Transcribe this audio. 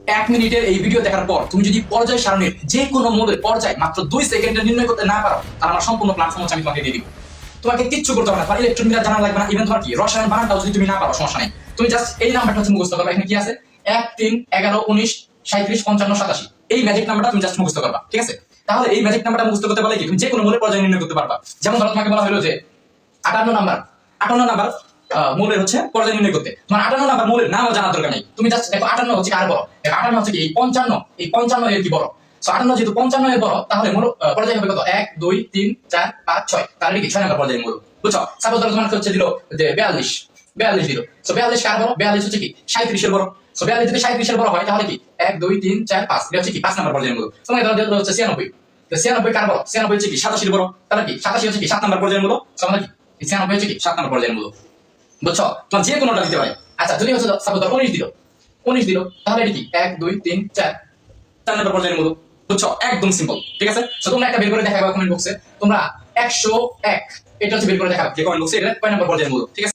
1 মিনিটের এই ভিডিও দেখার পর তুমি যদি পর্যায় সারণীর যে কোনো মৌলের পর্যায় মাত্র 2 সেকেন্ডে নির্ণয় করতে না পারো, তাহলে আমার সম্পূর্ণ প্ল্যাটফর্ম হচ্ছে আমি তোমাকে দিয়ে দিব। তোমাকে কিচ্ছু করতে হবে না, তোমার ইলেকট্রন মিটার জানা লাগবে না, ইভেন তোমার কি রসায়ন বানানটাও যদি তুমি না পারো সমস্যা নেই, তুমি জাস্ট এই নাম্বারটা হচ্ছে মুখস্থ করবা। এখানে কি আছে 1 3 11 19 37 55 87, এই ম্যাজিক নাম্বারটা তুমি জাস্ট মুখস্থ করবা, ঠিক আছে? তাহলে এই ম্যাজিক নাম্বারটা মুখস্থ করতে পারলে কি তুমি যে কোনো মৌলের পর্যায় নির্ণয় করতে পারবা। যেমন ধরো তোমাকে বলা হলো যে 58 নাম্বার মৌলের হচ্ছে পর্যায় নির্ণয় করতে, তোমার 58 নাম্বার মৌলের নামও জানার দরকার নেই, তুমি জাস্ট দেখো 58 হচ্ছে কার বড়, দেখো 58 হচ্ছে কি এই 55, এই 55 এর কি বড়। সো 58 যেহেতু 55 এর বড়, তাহলে মৌল পর্যায় হবে কত 1 2 3 4 5 6, তাহলে কি 6 নাম্বার পর্যায়ের মৌল, বুঝছো? সাপোজ ধরো তোমার হচ্ছে দিল যে 42 দিল। সো 42 কার বড়, 42 হচ্ছে কি 37 এর বড়। সো 42 যদি 37 এর বড় হয়, তাহলে কি 1 2 3 4 5, এটা হচ্ছে কি 5 নাম্বার পর্যায়ের মৌল। তোমার ধরো দিল হচ্ছে 96, তো 96 কার বড়, 96 হচ্ছে কি 87 এর বড়, তাহলে কি 87 হচ্ছে কি 7 নাম্বার পর্যায়ের মৌল। সো আমরা কি 96 হচ্ছে কি 7 নাম্বার পর্যায়ের মৌল, বুঝছো? তোমার যে কোনোটা দিতে পারে। আচ্ছা যদি হচ্ছে সাপোজ 19 দিল, তাহলে এটা কি 1 2 3 4 4 নাম্বার পর্যায়ের মৌল, বুঝছো? একদম সিম্পল, ঠিক আছে? সো তোমরা একটা বের করে দেখাবা কমেন্ট বক্সে, তোমরা 101 এটা হচ্ছে বের করে দেখাবা যে কমেন্ট বক্সে এটা কয় নাম্বার পর্যায়ের মৌল, ঠিক আছে?